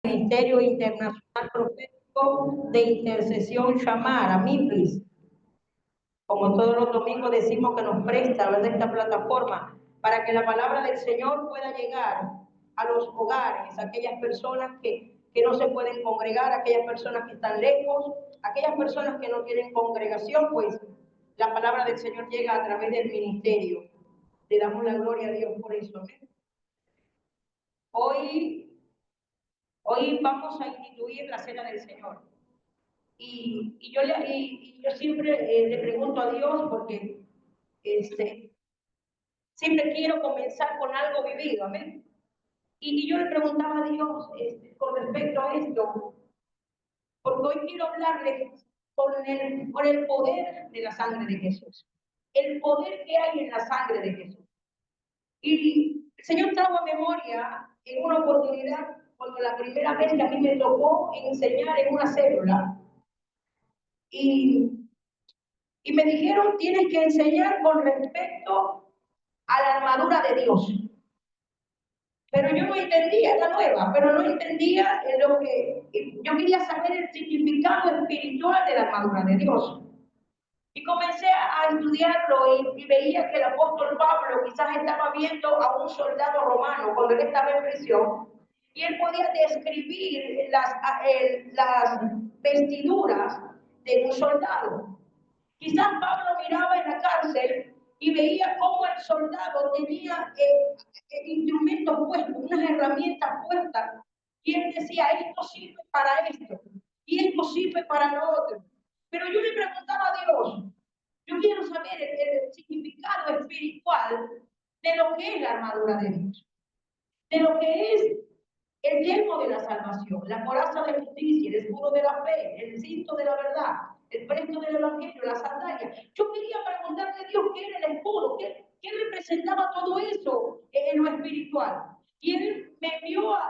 Ministerio Internacional Profético de Intercesión Shamar, MIPIS, como todos los domingos decimos que nos presta, ¿verdad?, esta plataforma, para que la palabra del Señor pueda llegar a los hogares, a aquellas personas que no se pueden congregar, a aquellas personas que están lejos, a aquellas personas que no tienen congregación, pues la palabra del Señor llega a través del ministerio. Le damos la gloria a Dios por eso. Hoy vamos a instituir la Cena del Señor. Y yo siempre le pregunto a Dios, porque siempre quiero comenzar con algo vivido, amén. Y yo le preguntaba a Dios con respecto a esto, porque hoy quiero hablarles con el poder de la sangre de Jesús, el poder que hay en la sangre de Jesús. Y el Señor trajo a memoria en una oportunidad, cuando la primera vez que a mí me tocó enseñar en una célula, y me dijeron, tienes que enseñar con respecto a la armadura de Dios. Pero yo no entendía, la nueva, pero no entendía lo que yo quería saber, el significado espiritual de la armadura de Dios. Y comencé a estudiarlo y veía que el apóstol Pablo quizás estaba viendo a un soldado romano cuando él estaba en prisión, y él podía describir las vestiduras de un soldado. Quizás Pablo miraba en la cárcel y veía cómo el soldado tenía instrumentos puestos, unas herramientas puestas, y él decía, esto sirve para esto, y esto sirve para lo otro. Pero yo le preguntaba a Dios, yo quiero saber el significado espiritual de lo que es la armadura de Dios, de lo que es el yelmo de la salvación, la coraza de justicia, el escudo de la fe, el cinto de la verdad, el presto del evangelio, la sandalia. Yo quería preguntarle a Dios qué era el escudo, qué representaba todo eso en lo espiritual. Y él me envió a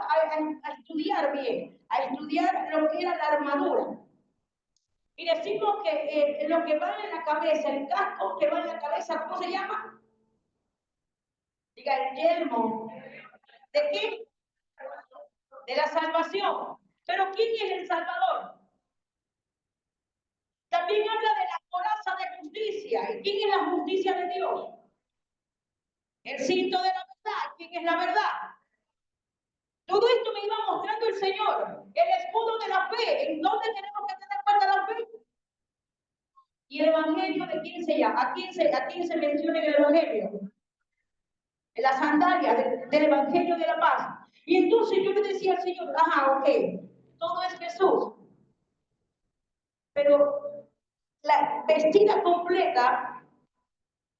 estudiar bien, a estudiar lo que era la armadura. Y decimos que lo que va en la cabeza, el casco que va en la cabeza, ¿cómo se llama? Diga, el yelmo. ¿De qué? De la salvación. Pero ¿quién es el Salvador? También habla de la coraza de justicia. ¿Y quién es la justicia de Dios? El cinto de la verdad. ¿Quién es la verdad? Todo esto me iba mostrando el Señor. El escudo de la fe. ¿En dónde tenemos que tener cuenta la fe? ¿Y el evangelio de quién se llama? ¿A quién se menciona en el evangelio? En la sandalia del evangelio de la paz. Y entonces yo le decía al Señor, ajá, ok, todo es Jesús. Pero la vestida completa,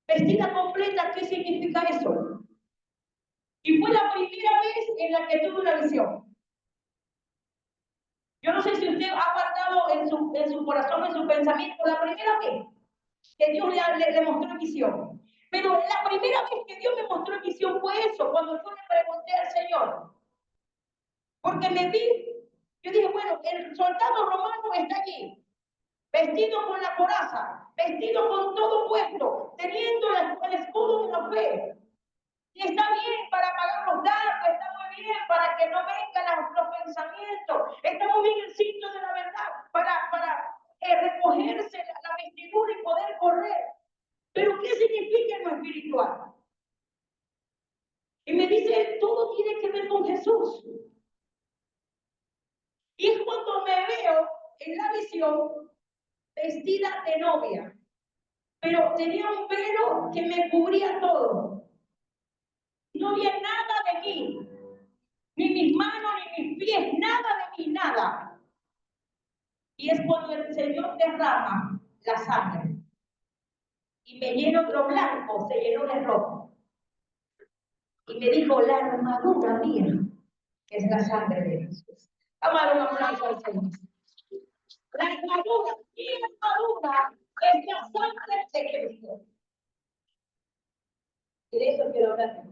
¿qué significa eso? Y fue la primera vez en la que tuve una visión. Yo no sé si usted ha guardado en su corazón, en su pensamiento, la primera vez que Dios le mostró visión. Pero la primera vez que Dios me mostró visión fue eso, cuando yo le pregunté al Señor. Porque me vi, yo dije, bueno, el soldado romano está allí, vestido con la coraza, vestido con todo puesto, teniendo el escudo de la fe. Y está bien para pagar los dardos, está muy bien para que no vengan los pensamientos, está muy bien el cinto de la verdad para recogerse la vestidura y poder correr. Pero ¿qué significa en lo espiritual? Y me dice, todo tiene que ver con Jesús. Y es cuando me veo en la visión vestida de novia, pero tenía un velo que me cubría todo. No había nada de mí, ni mis manos, ni mis pies, nada de mí, nada. Y es cuando el Señor derrama la sangre y me llenó, lo blanco se llenó de rojo. Y me dijo, la armadura mía es la sangre de Jesús. Vamos a dar un aplauso al Señor. La armadura, mi armadura es la sangre de Cristo. Y de eso quiero hablar,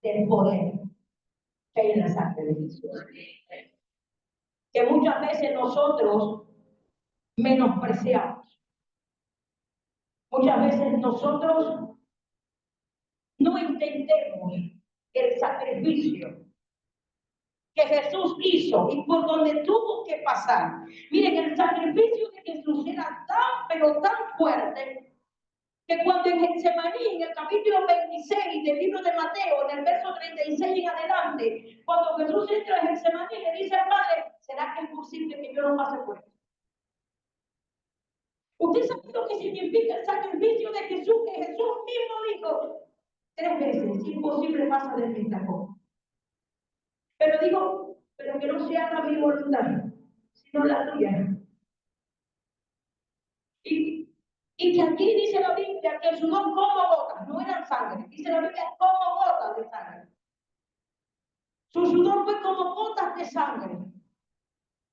del poder que hay en la sangre de Jesús. Que muchas veces nosotros menospreciamos. Muchas veces nosotros no entendemos el sacrificio que Jesús hizo y por donde tuvo que pasar. Miren, el sacrificio de Jesús era tan, pero tan fuerte, que cuando en Getsemaní, en el capítulo 26 del libro de Mateo, en el verso 36 en adelante, cuando Jesús entra en Getsemaní, le dice al Padre: ¿será que es posible que yo no pase por esto? ¿Usted sabe lo que significa el sacrificio de Jesús? Que Jesús mismo dijo 3 veces: imposible pasa de mí esta copa. Pero digo, pero que no se haga mi voluntad, sino la tuya. Y que aquí dice la Biblia que el sudor como gotas, no eran sangre, dice la Biblia como gotas de sangre. Su sudor fue como gotas de sangre,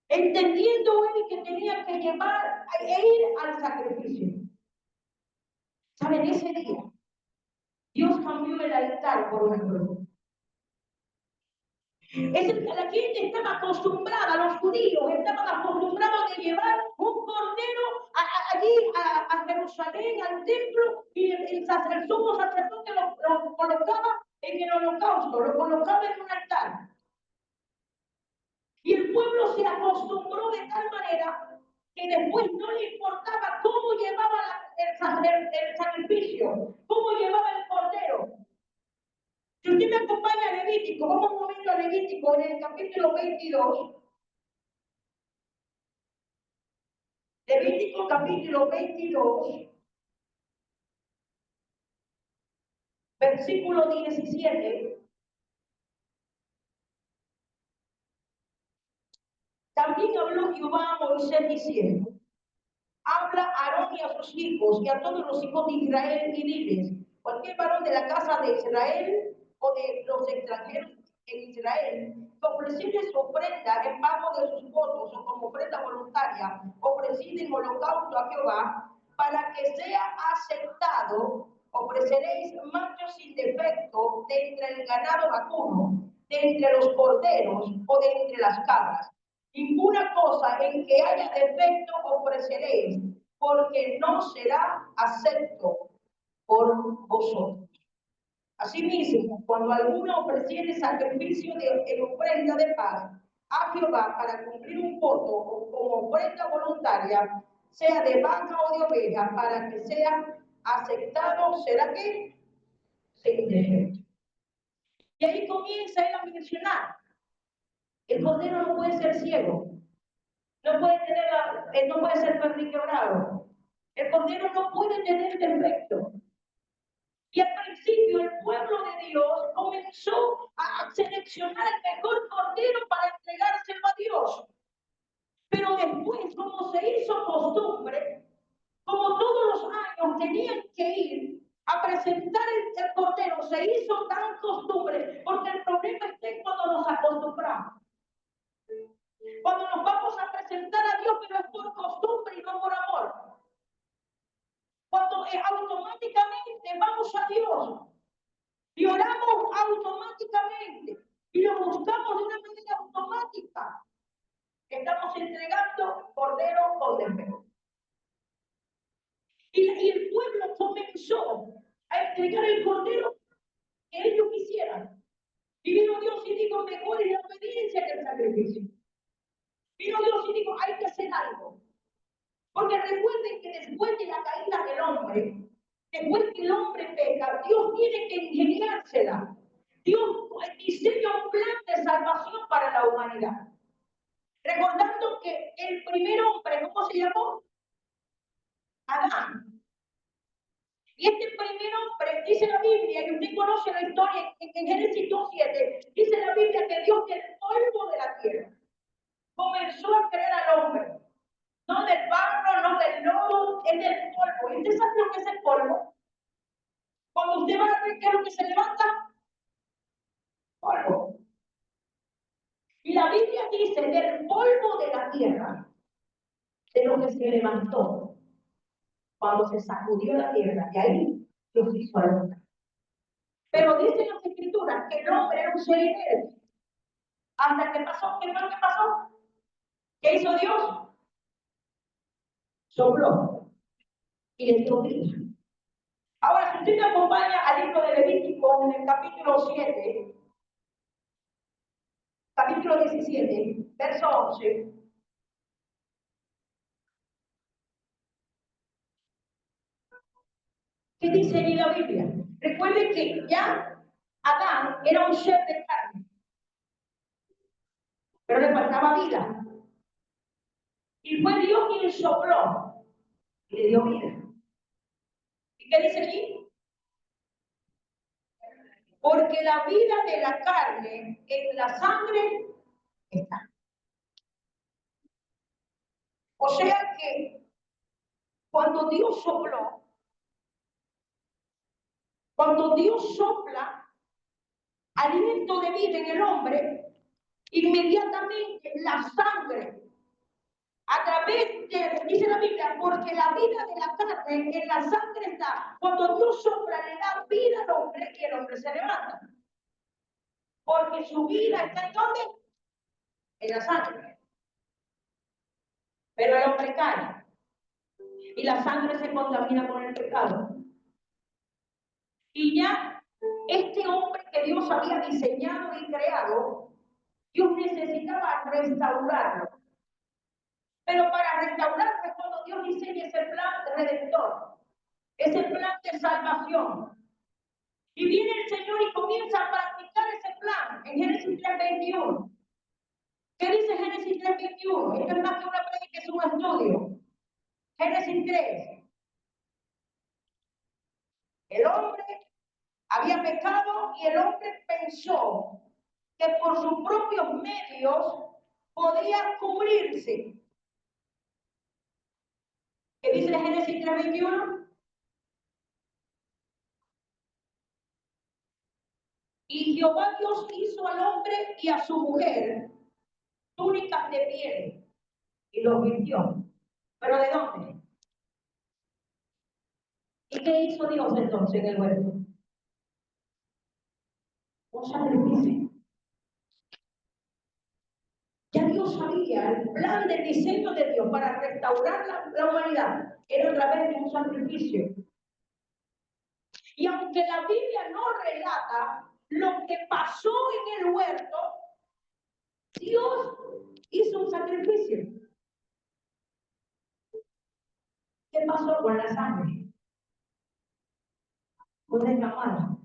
entendiendo él que tenía que llevar e ir al sacrificio. ¿Saben? Ese día Dios cambió el altar por una cruz. La gente estaba acostumbrada, los judíos estaban acostumbrados de llevar un cordero allí a Jerusalén, al templo, y el sumo sacerdote lo colocaba en el holocausto, lo colocaba en un altar. Y el pueblo se acostumbró de tal manera que después no le importaba cómo llevaba el sacrificio, cómo llevaba el cordero. Si usted me acompaña a Levítico, vamos un momento a Levítico en el capítulo 22. Levítico capítulo 22, versículo 17. También habló Jehová a Moisés diciendo: habla a Aarón y a sus hijos y a todos los hijos de Israel y diles: cualquier varón de la casa de Israel o de los extranjeros en Israel que ofreciere su ofrenda en pago de sus votos o como ofrenda voluntaria, ofrecida en holocausto a Jehová, para que sea aceptado, ofreceréis machos sin defecto de entre el ganado vacuno, de entre los corderos o de entre las cabras. Ninguna cosa en que haya defecto ofreceréis, porque no será acepto por vosotros. Asimismo, cuando alguno ofreciere sacrificio en ofrenda de paz a Jehová para cumplir un voto o como ofrenda voluntaria, sea de vaca o de oveja, para que sea aceptado, será que sin defecto. Y ahí comienza él a mencionar: el cordero no puede ser ciego, no puede ser perniquebrado, el cordero no puede tener defecto. Y al principio el pueblo de Dios comenzó a seleccionar el mejor cordero para entregárselo a Dios. Pero después, como se hizo costumbre, como todos los años tenían que ir a presentar el cordero, se hizo tan costumbre, porque el problema está en cuando nos acostumbramos. Cuando nos vamos a presentar a Dios, pero es por costumbre y no por amor. Cuando automáticamente vamos a Dios y oramos automáticamente y lo buscamos de una manera automática, estamos entregando cordero con defecto. Y el pueblo comenzó a entregar el cordero que ellos quisieran. Y vino Dios y dijo: mejor es la obediencia que el sacrificio. Vino Dios y dijo: hay que hacer algo. Porque recuerden que después de la caída del hombre, después que el hombre peca, Dios tiene que ingeniársela. Dios diseña un plan de salvación para la humanidad. Recordando que el primer hombre, ¿cómo se llamó? Adán. Y este primer hombre, dice la Biblia, y usted conoce la historia en Génesis 2:7, dice la Biblia que Dios del polvo de la tierra comenzó a crear al hombre. No del barro, no del lodo, es del polvo. ¿Y usted sabe lo que es el polvo? Cuando usted va a ver qué es lo que se levanta, polvo. Y la Biblia dice: del polvo de la tierra, de lo que se levantó, cuando se sacudió la tierra, y ahí Dios hizo al hombre. Pero dicen las escrituras que el hombre era un ser inerte. Hasta que pasó, ¿qué fue lo que pasó? ¿Qué hizo Dios? Sopló y le dio vida. Ahora, si usted me acompaña al libro de Levítico en el capítulo 7, capítulo 17, verso 11. ¿Qué dice en la Biblia? Recuerden que ya Adán era un ser de carne, pero le faltaba vida. Y fue Dios quien sopló y le dio vida. ¿Y qué dice aquí? Porque la vida de la carne en la sangre está. O sea que cuando Dios sopló, cuando Dios sopla aliento de vida en el hombre, inmediatamente la sangre, a través de, dice la Biblia, porque la vida de la carne en la sangre está. Cuando Dios sopla, le da vida al hombre y el hombre se levanta. Porque su vida está en ¿dónde? En la sangre. Pero el hombre cae. Y la sangre se contamina con el pecado. Y ya este hombre que Dios había diseñado y creado, Dios necesitaba restaurarlo. Pero para restaurarlo es cuando Dios diseña ese plan de redentor, ese plan de salvación. Y viene el Señor y comienza a practicar ese plan en Génesis 3:21. ¿Qué dice Génesis 3:21? Esto es más que una prédica, es un estudio. Génesis 3. El hombre había pecado y el hombre pensó que por sus propios medios podía cubrirse. ¿Qué dice Génesis 3:21? Y Jehová Dios hizo al hombre y a su mujer túnicas de piel y los vistió. ¿Pero de dónde? ¿Y qué hizo Dios entonces en el huerto? Un sacrificio. Ya Dios sabía el plan de diseño de Dios para restaurar la humanidad. Era a través de un sacrificio. Y aunque la Biblia no relata lo que pasó en el huerto, Dios hizo un sacrificio. ¿Qué pasó con la sangre? Fue derramada.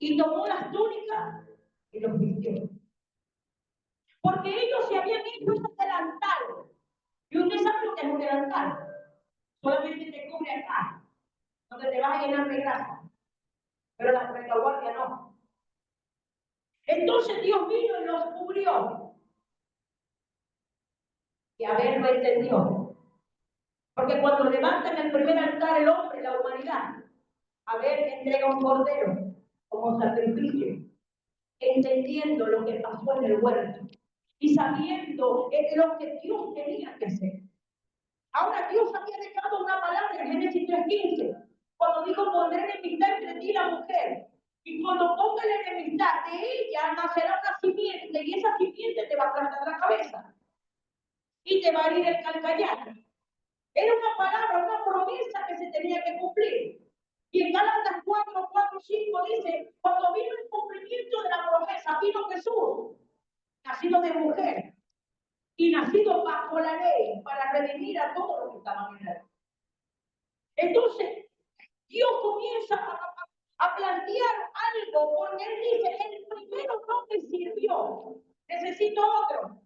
Y tomó las túnicas y los vistió. Porque ellos se habían hecho un delantal. Y usted sabe lo que es un delantal. Solamente te cubre acá, donde te vas a llenar de grasa. Pero la retaguardia no. Entonces Dios vino y los cubrió. Y a ver, lo entendió. Porque cuando levantan el primer altar el hombre, la humanidad, a ver, entrega un cordero como sacrificio, entendiendo lo que pasó en el huerto y sabiendo lo que Dios tenía que hacer. Ahora Dios había dejado una palabra en Génesis 3:15, cuando dijo: pondré enemistad entre ti y la mujer, y cuando ponga la enemistad de ella nacerá una simiente, y esa simiente te va a aplastar la cabeza y te va a herir el calcañar. Era una palabra, una promesa que se tenía que cumplir. Y en Gálatas 4:4-5 dice: cuando vino el cumplimiento de la promesa, vino Jesús, nacido de mujer y nacido bajo la ley, para redimir a todos los que estaban en la ley. Entonces, Dios comienza a plantear algo, porque Él dice: el primero no me sirvió, necesito otro.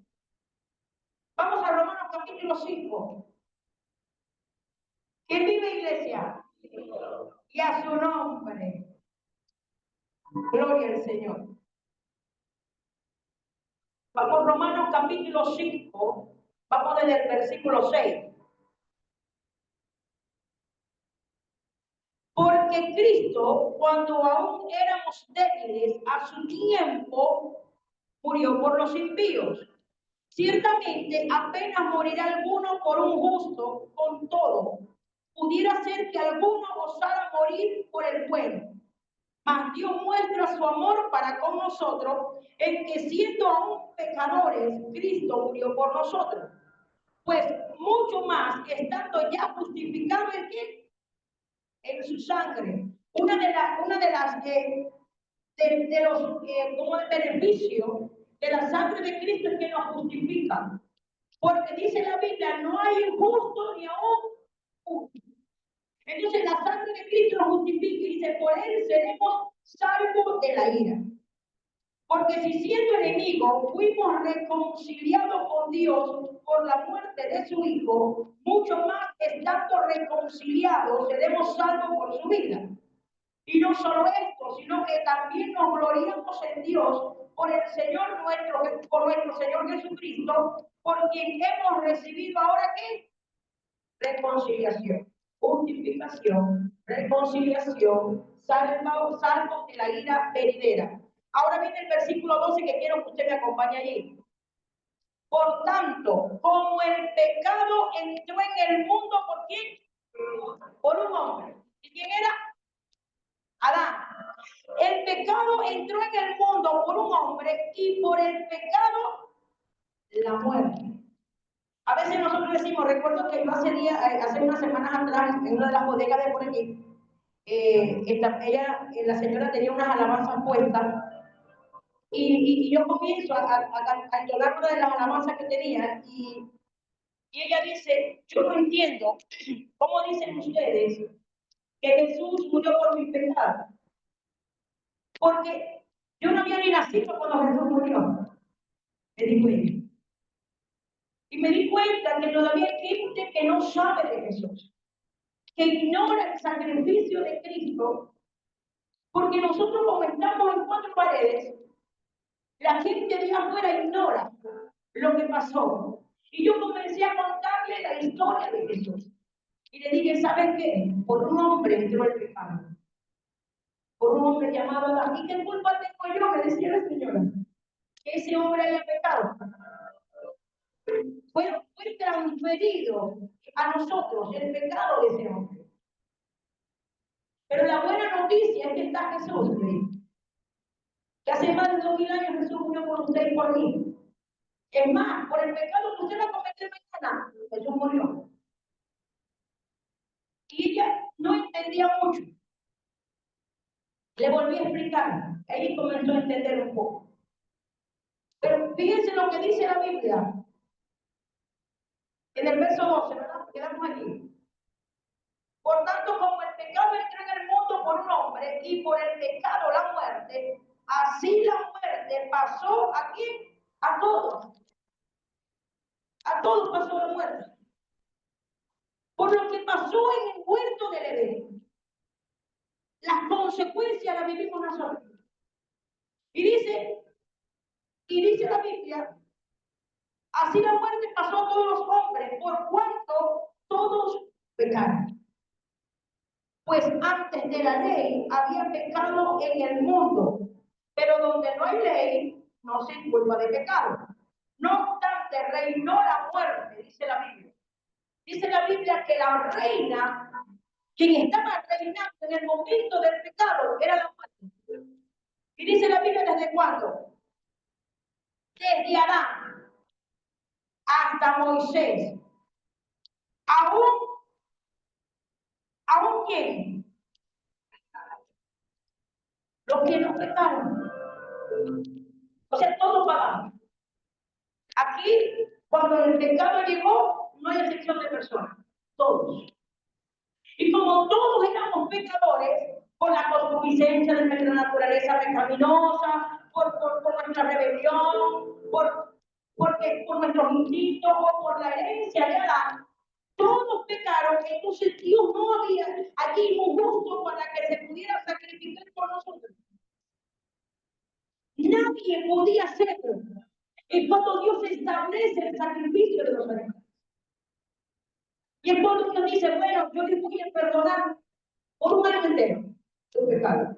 Vamos a Romanos capítulo 5. ¿Quién vive, iglesia? Y a su nombre. Gloria al Señor. Vamos, Romanos capítulo 5, vamos desde el versículo 6. Porque Cristo, cuando aún éramos débiles, a su tiempo murió por los impíos. Ciertamente, apenas morirá alguno por un justo, con todo. Pudiera ser que alguno osara morir por el bueno. Mas Dios muestra su amor para con nosotros, en que siendo aún pecadores, Cristo murió por nosotros. Pues mucho más, estando ya justificado en qué, en su sangre. Una de los como de beneficio de la sangre de Cristo es que nos justifica. Porque dice la Biblia, no hay injusto ni aún uno. Entonces la sangre de Cristo nos justifica y dice, por él seremos salvos de la ira. Porque si siendo enemigos fuimos reconciliados con Dios por la muerte de su Hijo, mucho más estando reconciliados seremos salvos por su vida. Y no solo esto, sino que también nos gloriamos en Dios por el Señor por nuestro Señor Jesucristo, por quien hemos recibido ahora ¿qué? Reconciliación, justificación, reconciliación, salvo de la ira venidera. Ahora viene el versículo 12 que quiero que usted me acompañe allí. Por tanto, como el pecado entró en el mundo, ¿por quién? Por un hombre. ¿Y quién era? Adán. El pecado entró en el mundo por un hombre y por el pecado la muerte. A veces nosotros decimos, recuerdo que yo hace unas semanas atrás, en una de las bodegas de por aquí, la señora tenía unas alabanzas puestas y yo comienzo a entonar una de las alabanzas que tenía y ella dice, yo no entiendo cómo dicen ustedes que Jesús murió por mis pecados, porque yo no había ni nacido cuando Jesús murió. Me di cuenta. Y me di cuenta que todavía hay gente que no sabe de Jesús, que ignora el sacrificio de Cristo, porque nosotros como estamos en cuatro paredes, la gente de afuera ignora lo que pasó. Y yo comencé a contarle la historia de Jesús. Y le dije, ¿saben qué? Por un hombre entró el pecado. Por un hombre llamado Adán. ¿Y qué culpa tengo yo? Me decía la señora. Que ese hombre haya pecado. Fue transferido a nosotros el pecado de ese hombre. Pero la buena noticia es que está Jesús, que hace más de 2000 años Jesús murió por usted y por mí. Es más, por el pecado que usted va a cometer mañana, Jesús murió. Y ella no entendía mucho. Le volví a explicar. Ahí comenzó a entender un poco. Pero fíjense lo que dice la Biblia. En el verso 12, ¿verdad? Quedamos aquí. Por tanto, como el pecado entró en el mundo por un hombre y por el pecado la muerte, así la muerte pasó ¿a quién? A todos. A todos pasó la muerte. Por lo que pasó en el huerto del Edén. Las consecuencias las vivimos nosotros. Y dice la Biblia, así la muerte pasó a todos los hombres, por cuanto todos pecaron. Pues antes de la ley había pecado en el mundo, pero donde no hay ley, no se inculpa de pecado. No obstante, reinó la muerte, dice la Biblia. Dice la Biblia que la reina, quien estaba reinando en el momento del pecado, era la muerte. Y dice la Biblia, ¿desde cuándo? Desde Adán hasta Moisés. ¿Aún quién? Los que no pecaron. O sea, todos pagamos. Aquí, cuando el pecado llegó, no hay excepción de personas. Todos. Y como todos éramos pecadores, por la concupiscencia de nuestra naturaleza pecaminosa, por nuestra rebelión, por nuestros instintos o por la herencia de Adán, todos pecaron. Entonces Dios no había aquí un justo para que se pudiera sacrificar por nosotros. Nadie podía hacerlo. Es cuando Dios establece el sacrificio de los animales. Y es cuando Dios dice, bueno, yo les voy a perdonar por un año entero su pecado.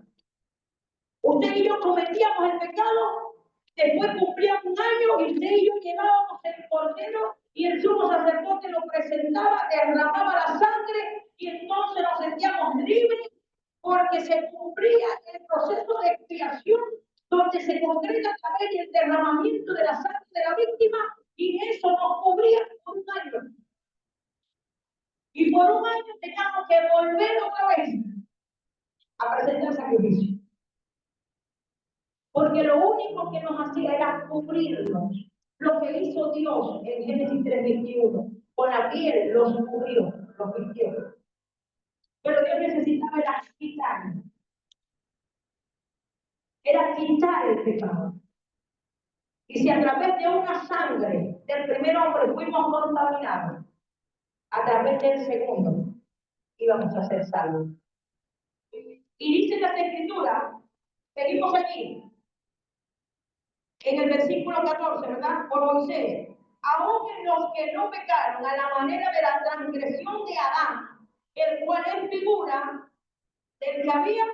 Usted y yo cometíamos el pecado, después cumplíamos un año y usted y yo llevábamos el cordero y el sumo sacerdote lo presentaba, derramaba la sangre y entonces nos sentíamos libres porque se cumplía el proceso de expiación donde se concreta a través del derramamiento de la sangre de la víctima y eso nos cubría por un año. Y por un año teníamos que volver otra vez a presentar sacrificio. Porque lo único que nos hacía era cubrir cubrirnos. Lo que hizo Dios en Génesis 3:21, con la piel los cubrió, los vistió. Pero Dios necesitaba era quitar el pecado. Y si a través de una sangre del primer hombre fuimos contaminados, a través del segundo íbamos a ser salvos. Y dice las Escrituras, seguimos allí, en el versículo 14, ¿verdad? Por Moisés. Aún en los que no pecaron a la manera de la transgresión de Adán, el cual es figura del que había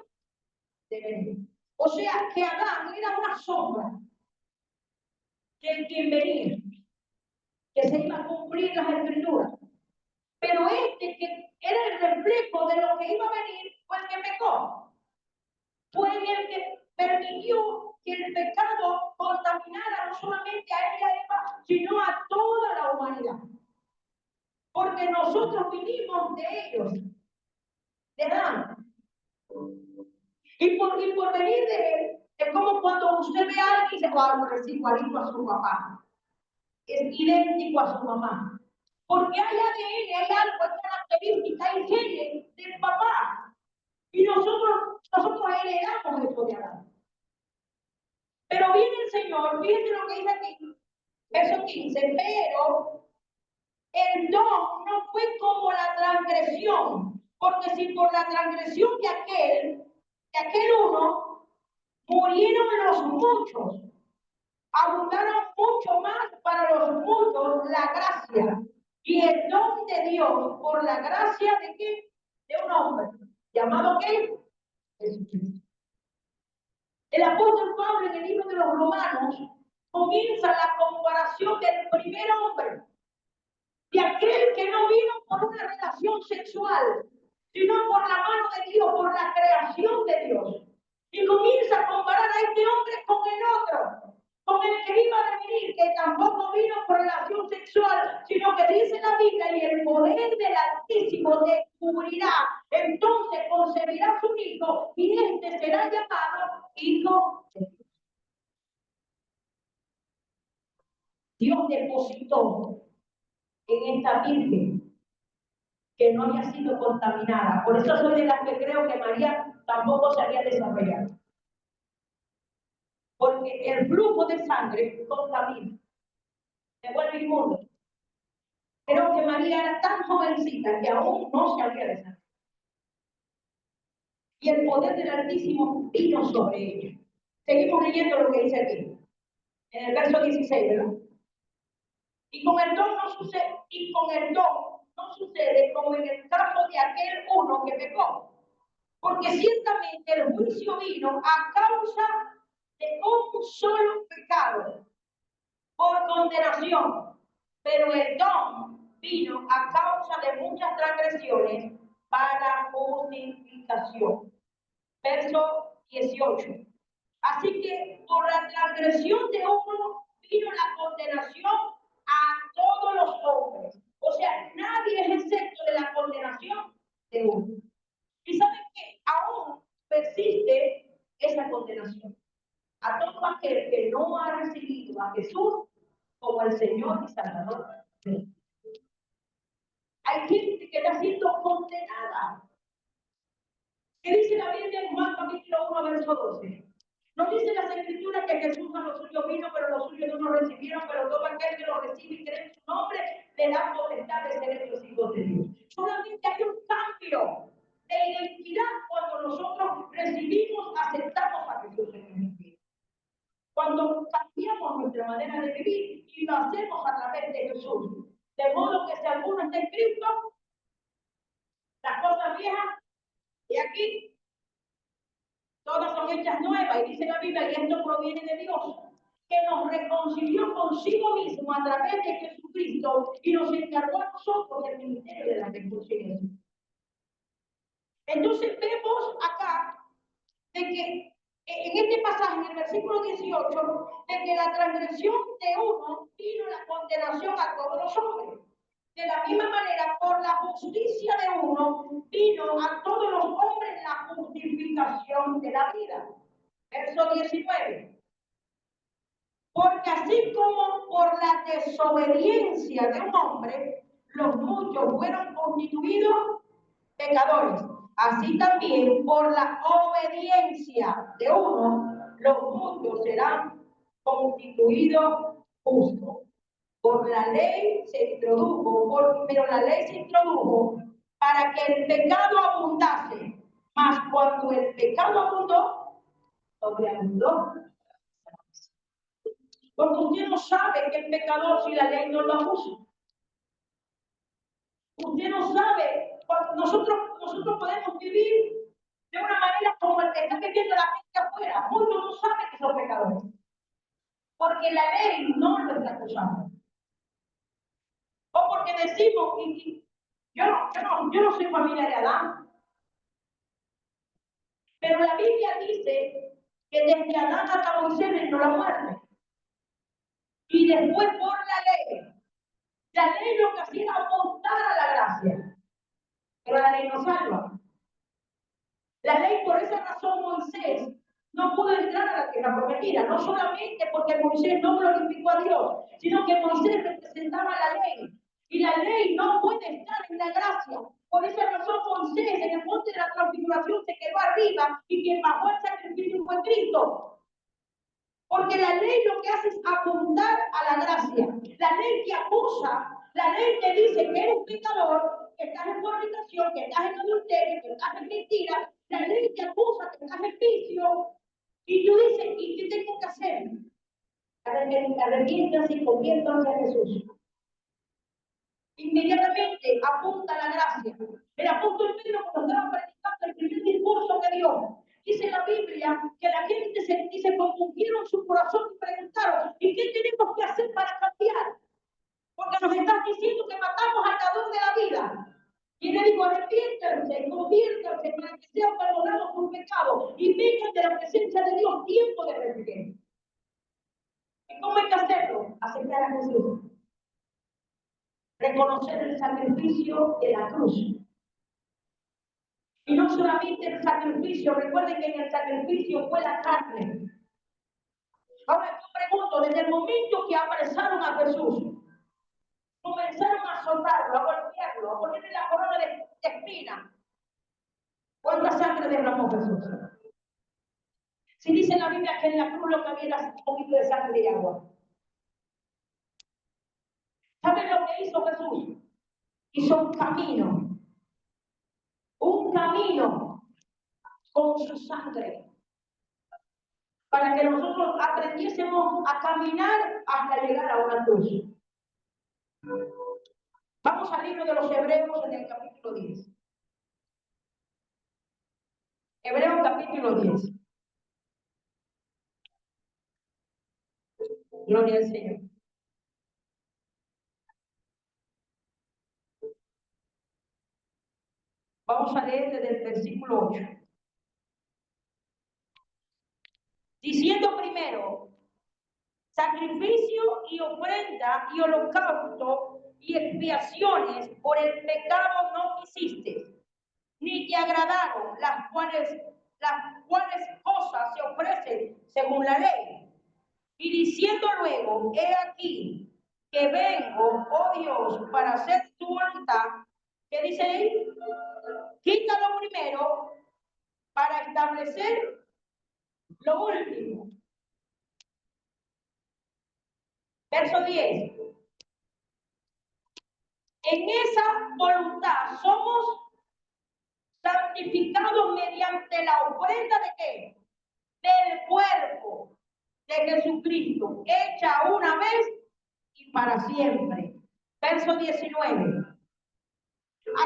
de venir. O sea, que Adán era una sombra del que venía, que se iba a cumplir las Escrituras. Pero este que era el reflejo de lo que iba a venir fue el que pecó. Fue el que permitió que el pecado contaminara no solamente a él y a Eva, sino a toda la humanidad. Porque nosotros vinimos de ellos, de Adán. Y por venir de él, es como cuando usted ve a alguien y dice, wow, es igualito a su papá. Es idéntico a su mamá. Porque hay ADN, hay algo, hay características, hay genes del papá. Y nosotros heredamos esto de Adán. Pero viene el Señor, fíjense lo que dice aquí, verso 15, pero el don no fue como la transgresión, porque si por la transgresión de aquel uno, murieron los muchos, abundaron mucho más para los muchos la gracia y el don de Dios por la gracia de qué? De un hombre, llamado ¿qué? Jesucristo. El apóstol Pablo en el libro de los Romanos comienza la comparación del primer hombre, de aquel que no vino por una relación sexual, sino por la mano de Dios, por la creación de Dios. Y comienza a comparar a este hombre con el otro, con el que iba a venir, que tampoco vino por relación sexual, sino que dice la Biblia, y el poder del Altísimo te cubrirá. Entonces concebirá su hijo, y este será llamado Hijo de Dios. Dios depositó en esta virgen que no había sido contaminada. Por eso soy de las que creo que María tampoco se había desarrollado. Porque el flujo de sangre contamina, se vuelve inmundo. Creo que María era tan jovencita que aún no se había desarrollado. Y el poder del Altísimo vino sobre ella. Seguimos leyendo lo que dice aquí, en el verso 16, ¿verdad? Y con el don no sucede como en el caso de aquel uno que pecó. Porque ciertamente el juicio vino a causa de un solo pecado, por condenación, pero el don vino a causa de muchas transgresiones para justificación. Verso 18. Así que por la transgresión de uno vino la condenación a todos los hombres. O sea, nadie es excepto de la condenación de uno. Y saben que aún persiste esa condenación a todo aquel que no ha recibido a Jesús como el Señor y Salvador. Hay gente que está siendo condenada. ¿Qué dice la Biblia en Juan capítulo 1, verso 12? No dice las Escrituras que Jesús a los suyos vino, pero los suyos no lo recibieron, pero todo aquel que lo recibe y cree en su nombre, le da potestad de ser los hijos de Dios. Solamente hay un cambio de identidad cuando nosotros recibimos, aceptamos a Jesús en nuestra vida. Cuando cambiamos nuestra manera de vivir y lo hacemos a través de Jesús. De modo que si alguno está en Cristo, las cosas viejas de aquí, todas son hechas nuevas. Y dice la Biblia, y esto proviene de Dios, que nos reconcilió consigo mismo a través de Jesucristo y nos encargó a nosotros el ministerio de la reconciliación. Entonces vemos acá de que en este pasaje, en el versículo 18, de que la transgresión de uno vino la condenación a todos los hombres. De la misma manera, por la justicia de uno vino a todos los hombres la justificación de la vida. Verso 19. Porque así como por la desobediencia de un hombre, los muchos fueron constituidos pecadores, así también por la obediencia de uno, los muchos serán constituidos justos. Por la ley se introdujo, pero la ley se introdujo para que el pecado abundase. Mas cuando el pecado abundó, sobreabundó. Porque usted no sabe que el pecador si la ley no lo abusa. Usted no sabe, nosotros podemos vivir de una manera como el que está viviendo la gente afuera. Muchos no saben que son pecadores. Porque la ley no lo está acusando. O porque decimos, yo no soy familia de Adán. Pero la Biblia dice que desde Adán hasta Moisés entró la muerte. Y después por la ley lo que hacía era apuntar a la gracia. Pero la ley no salva. La ley, por esa razón, Moisés no pudo entrar a la tierra prometida, no solamente porque Moisés no glorificó a Dios, sino que Moisés representaba la ley. Y la ley no puede estar en la gracia. Por esa razón, Moisés en el monte de la transfiguración se quedó arriba y quien bajó el sacrificio fue Cristo. Porque la ley lo que hace es apuntar a la gracia. La ley que acusa, la ley que dice que eres pecador, que estás en fornicación, que estás en adulterio, que estás en mentira. La ley te acusa que estás en vicio. Y tú dices, ¿y qué tengo que hacer? Arrepiéntanse y conviértanse a Jesús. Inmediatamente apunta a la gracia. El apóstol Pedro, cuando estaba predicando el primer discurso que dio, dice la Biblia que la gente se compungieron su corazón y preguntaron, ¿y qué tenemos que hacer para cambiar? Porque nos estás diciendo que matamos al dador de la vida. Y él le dijo, arrepiéntanse, conviértanse para que sean perdonados por pecado y vengan de la presencia de Dios tiempo de refrigerio. ¿Y cómo hay que hacerlo? Aceptar a Jesús. Reconocer el sacrificio de la cruz. Y no solamente el sacrificio, recuerden que en el sacrificio fue la carne. Ahora yo pregunto, desde el momento que apresaron a Jesús, comenzaron a azotarlo, a golpearlo, a ponerle la corona de espina. ¿Cuánta sangre derramó Jesús? Si dice la Biblia que en la cruz lo que había era un poquito de sangre y agua. ¿Saben lo que hizo Jesús? Hizo un camino con su sangre, para que nosotros aprendiésemos a caminar hasta llegar a una cruz. Vamos al libro de los Hebreos en el capítulo 10. Hebreos capítulo 10. Gloria al Señor. Vamos a leer desde el versículo 8. Diciendo primero, sacrificio y ofrenda y holocausto y expiaciones por el pecado no quisiste, ni te agradaron, las cuales cosas se ofrecen según la ley. Y diciendo luego, he aquí que vengo, oh Dios, para hacer tu voluntad. ¿Qué dice ahí? Quítalo primero para establecer lo último. Verso 10. En esa voluntad somos santificados mediante la ofrenda de qué? Del cuerpo de Jesucristo, hecha una vez y para siempre. Verso 19.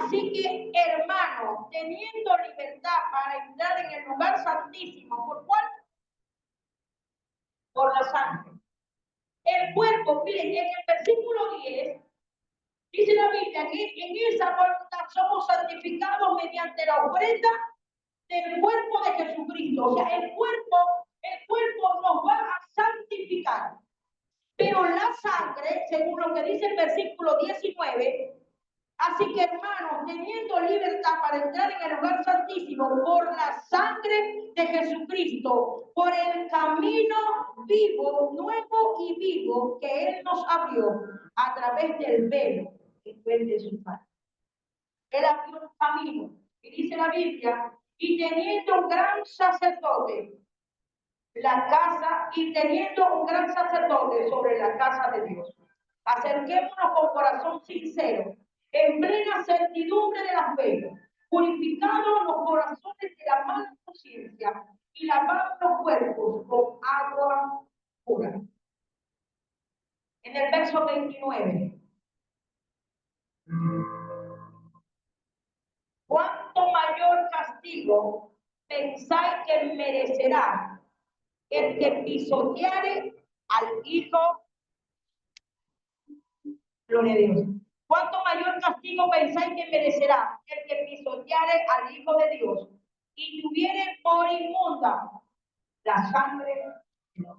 Así que, hermanos, teniendo libertad para entrar en el lugar santísimo, ¿por cuál? Por la sangre. El cuerpo, miren, en el versículo 10, dice la Biblia que en esa voluntad somos santificados mediante la ofrenda del cuerpo de Jesucristo. O sea, el cuerpo nos va a santificar. Pero la sangre, según lo que dice el versículo 19, Así que, hermanos, teniendo libertad para entrar en el lugar santísimo por la sangre de Jesucristo, por el camino vivo, nuevo y vivo que Él nos abrió a través del velo que fue de su Padre. Él abrió un camino, y dice la Biblia, y teniendo un gran sacerdote, sobre la casa de Dios. Acerquémonos con corazón sincero, en plena certidumbre de la fe, purificando los corazones de la mala conciencia y lavando los cuerpos con agua pura. En el verso 29. ¿Cuánto mayor castigo pensáis que merecerá el que pisoteare al Hijo? Gloria a Dios. ¿Cuánto mayor castigo pensáis que merecerá el que pisoteare al Hijo de Dios y tuviere por inmunda la sangre de Dios?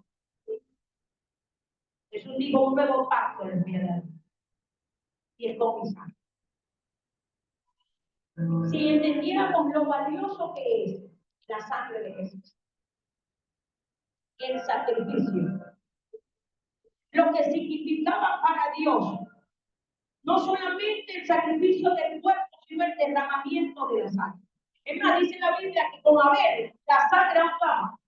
Jesús dijo un nuevo pacto en el día, y es con mi sangre. Si entendiéramos lo valioso que es la sangre de Jesús, el sacrificio, lo que significaba para Dios, no solamente el sacrificio del cuerpo, sino el derramamiento de la sangre. Es más, dice la Biblia que con Abel la sangre aflama.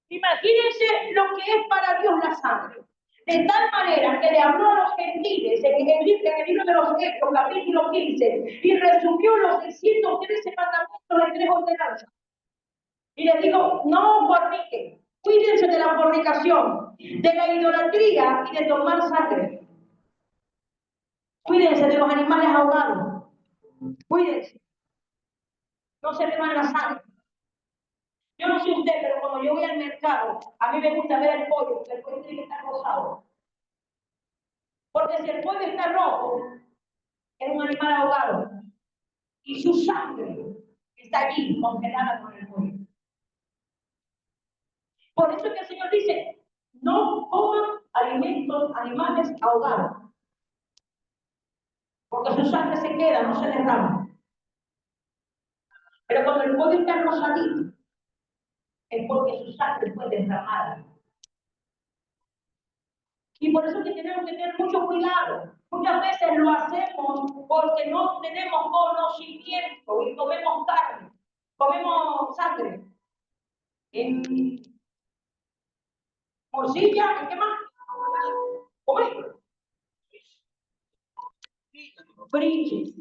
Imagínense lo que es para Dios la sangre. De tal manera que le habló a los gentiles en el libro de los Hechos, capítulo 15, y resumió los 613 mandamientos en 3 ordenanzas. Y les digo, no forniquen, cuídense de la fornicación, de la idolatría y de tomar sangre. Cuídense de los animales ahogados. Cuídense. No se beban la sangre. Yo no sé usted, pero cuando yo voy al mercado, a mí me gusta ver el pollo, porque el pollo tiene que estar rosado. Porque si el pollo está rojo, es un animal ahogado. Y su sangre está allí, congelada con el pollo. Por eso que el Señor dice, no coman alimentos, animales ahogados. Porque su sangre se queda, no se derrama. Pero cuando el pollo está rosadito, es porque su sangre fue derramada. Y por eso que tenemos que tener mucho cuidado. Muchas veces lo hacemos porque no tenemos conocimiento y comemos carne, comemos sangre. En morcilla, ¿en qué más? Comer. Brilles.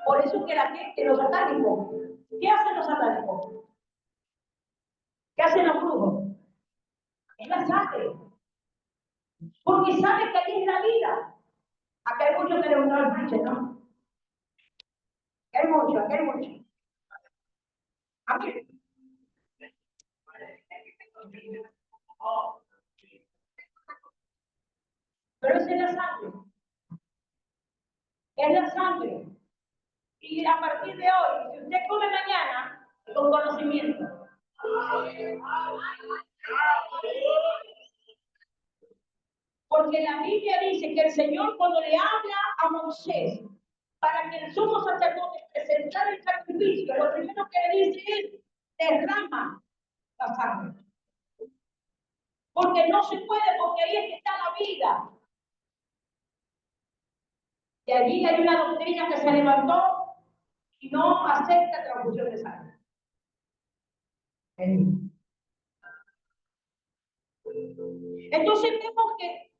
Por eso que la gente, los satánicos, ¿qué hacen los satánicos? ¿Qué hacen los brujos? Es la sangre. Porque saben que ahí es la vida. Acá hay muchos que le gustan los brilles, ¿no? Acá hay mucho. A mí. Pero esa es la sangre. Es la sangre. Y a partir de hoy, si usted come mañana, con conocimiento. Porque la Biblia dice que el Señor, cuando le habla a Moisés para que el sumo sacerdote presentara el sacrificio, lo primero que le dice es: derrama la sangre. Porque no se puede, porque ahí es que está la vida. Y allí hay una doctrina que se levantó y no acepta transfusión de sangre. Entonces vemos que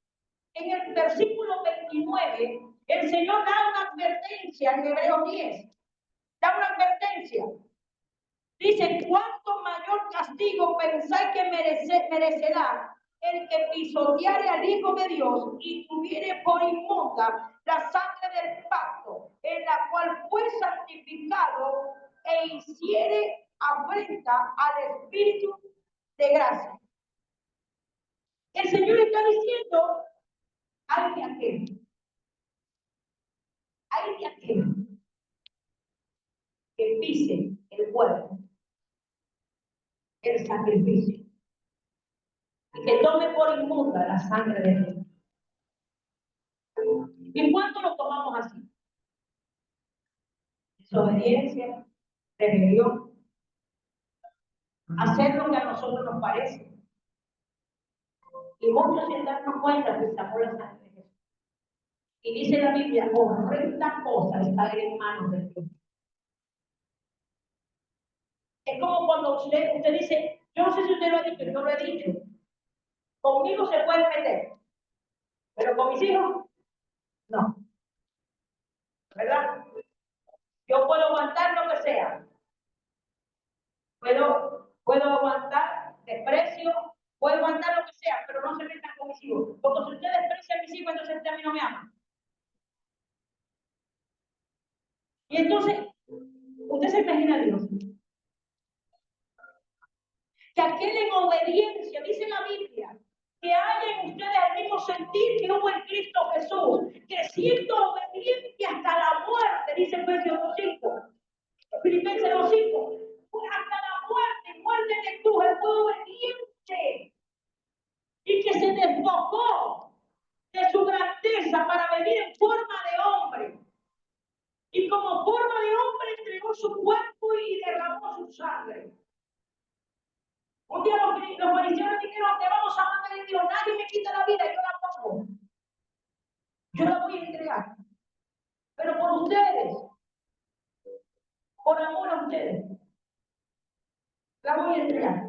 en el versículo 29, el Señor da una advertencia en Hebreos 10. Da una advertencia. Dice: ¿cuánto mayor castigo pensáis que merecerá el que pisoteare al Hijo de Dios y tuviere por inmunda la sangre del pacto, en la cual fue santificado e hiciere afrenta al Espíritu de gracia? El Señor está diciendo: hay de aquel que pise el cuerpo, el sacrificio, y que tome por inmunda la sangre de Jesús. ¿Y cuánto lo tomamos así? Desobediencia, rebelión, hacer lo que a nosotros nos parece. Y muchos sin darnos cuenta pisamos la sangre de Jesús. Y dice la Biblia, horrenda cosa está en manos de Dios. Es como cuando usted dice, yo no sé si usted lo ha dicho, yo lo he dicho. Conmigo se puede meter, pero con mis hijos, no. ¿Verdad? Yo puedo aguantar lo que sea. Puedo aguantar desprecio, puedo aguantar lo que sea, pero no se metan con mis hijos. Porque si usted desprecia a mis hijos, entonces usted a mí no me ama. Y entonces, usted se imagina a Dios. Que aquel en obediencia, dice la Biblia, que haya en ustedes el mismo sentir que hubo en Cristo Jesús, que siendo obediente hasta la muerte, dice Efesios 2:5, Filipenses 2:5, hasta la muerte de cruz, él fue obediente y que se despojó de su grandeza para venir en forma de hombre. Y como forma de hombre entregó su cuerpo y derramó su sangre. Un día los fariseos dijeron que vamos a matar a Dios, nadie me quita la vida, yo la pongo. Yo la voy a entregar. Pero por ustedes, por amor a ustedes, la voy a entregar.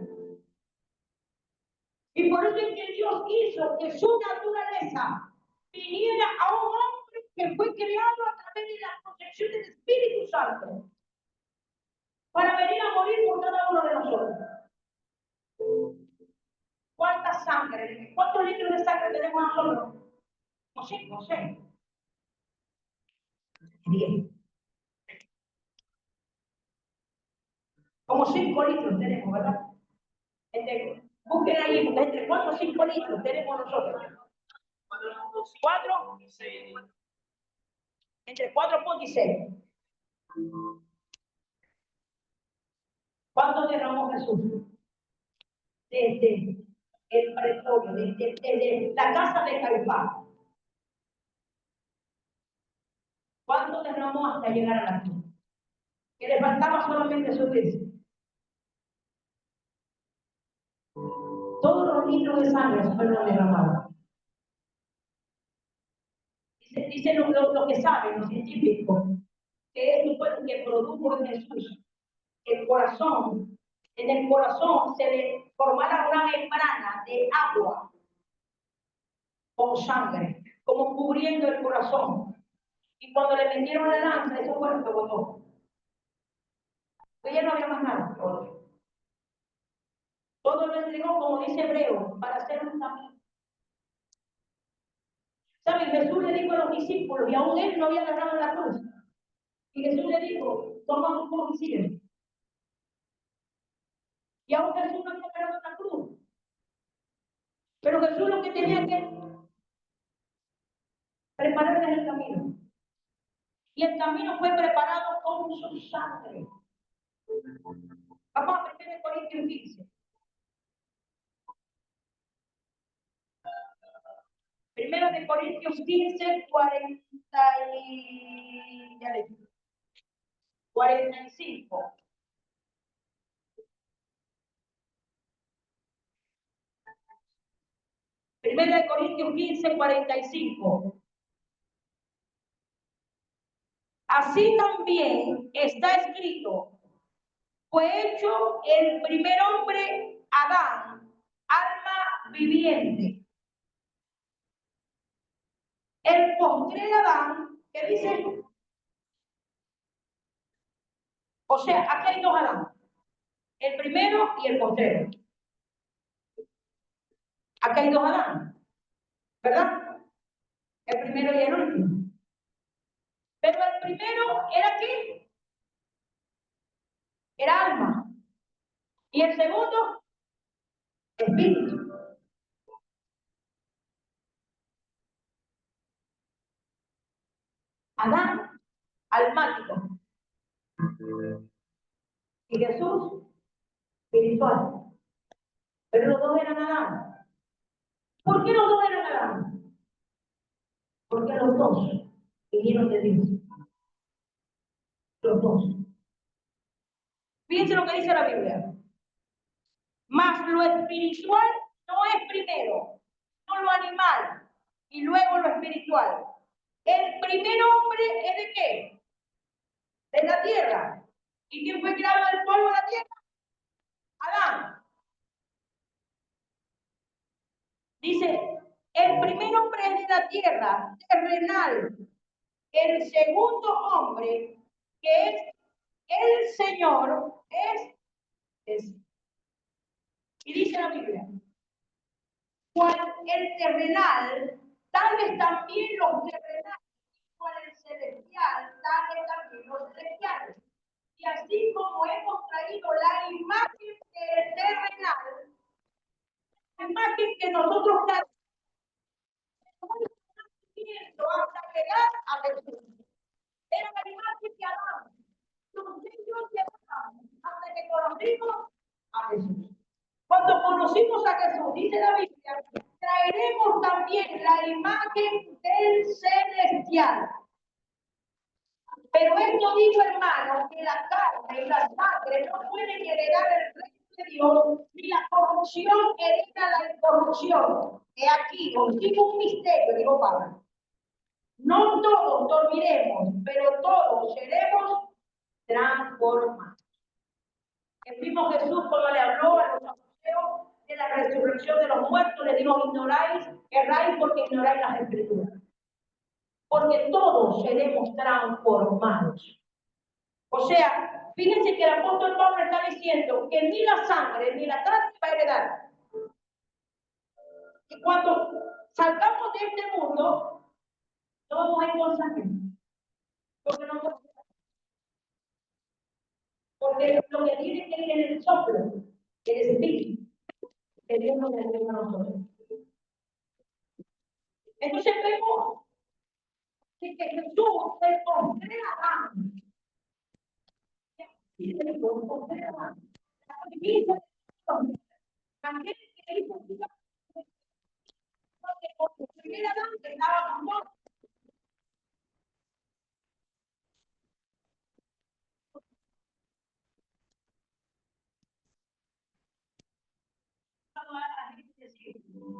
Y por eso es que Dios hizo que su naturaleza viniera a un hombre que fue creado a través de la protección del Espíritu Santo para venir a morir por cada uno de nosotros. ¿Cuánta sangre? ¿Cuántos litros de sangre tenemos nosotros? No sé. 10. Como 5 litros tenemos, ¿verdad? Busquen ahí, entre 4 o 5 litros tenemos nosotros. 4, entre 4 y 6. ¿Cuánto derramó Jesús? Desde el pretorio, desde la casa de Caifás. ¿Cuánto derramó hasta llegar a la cruz? Que le faltaba solamente subirse. Todos los litros de sangre fueron derramados. Dice lo que saben los científicos, que esto fue lo que produjo en Jesús el corazón. En el corazón se le formara una membrana de agua como sangre, como cubriendo el corazón. Y cuando le metieron la lanza, eso fue lo que botó. Ella no había más nada. Todo lo entregó, como dice Hebreo, para hacer un camino. ¿Saben? Jesús le dijo a los discípulos, y aún él no había agarrado la cruz. Y Jesús le dijo, toma tu cruz y sigue. Y aún Jesús no había agarrado la cruz. Pero Jesús lo que tenía que prepararles el camino. Y el camino fue preparado con su sangre. Vamos a 1 Corintios 15. 1 Corintios 15, 45. Primera de Corintios 15, 45. Así también está escrito, fue hecho el primer hombre, Adán, alma viviente. El postrer Adán, ¿qué dice? O sea, aquí hay dos Adán, el primero y el postrero. Aquí hay dos Adán, ¿verdad? El primero y el último. Pero el primero era ¿qué? Era alma. Y el segundo, espíritu. Adán, almático. Y Jesús, espiritual. Pero los dos eran Adán. ¿Por qué los dos eran Adán? Porque los dos vinieron de Dios. Los dos. Fíjense lo que dice la Biblia. Mas lo espiritual no es primero, no lo animal, y luego lo espiritual. El primer hombre es de qué? De la tierra. ¿Y quién fue creado del polvo de la tierra? Adán. Dice, el primer hombre es de la tierra, terrenal. El segundo hombre, que es el Señor, es. Y dice la Biblia, cual el terrenal, tales también los terrenales, cual el celestial, tales también los celestiales. Y así como hemos traído la imagen del terrenal, la imagen que nosotros hasta llegar a Jesús. Era la imagen que Adán, los niños de Adán, hasta que conocimos a Jesús. Cuando conocimos a Jesús, dice la Biblia, traeremos también la imagen del celestial. Pero esto digo, hermano, que la carne y la sangre no pueden heredar el reino de Dios, ni la corrupción hereda la incorrupción. He aquí, os digo un misterio, digo Pablo. No todos dormiremos, pero todos seremos transformados. El mismo Jesús, cuando le habló a los saduceos de la resurrección de los muertos, le dijo: ignoráis, erráis porque ignoráis las escrituras. Porque todos seremos transformados. O sea, fíjense que el apóstol Pablo está diciendo que ni la sangre ni la carne va a heredar. Y cuando salgamos de este mundo, no vamos a ir con sangre. Porque no podemos. Porque lo que tiene que ir en el soplo, el espíritu, que Dios nos entrega a nosotros. Entonces vemos que Jesús se congrega. Y se congrega. Aquel que hizo porque por su primera edad estaba con Dios.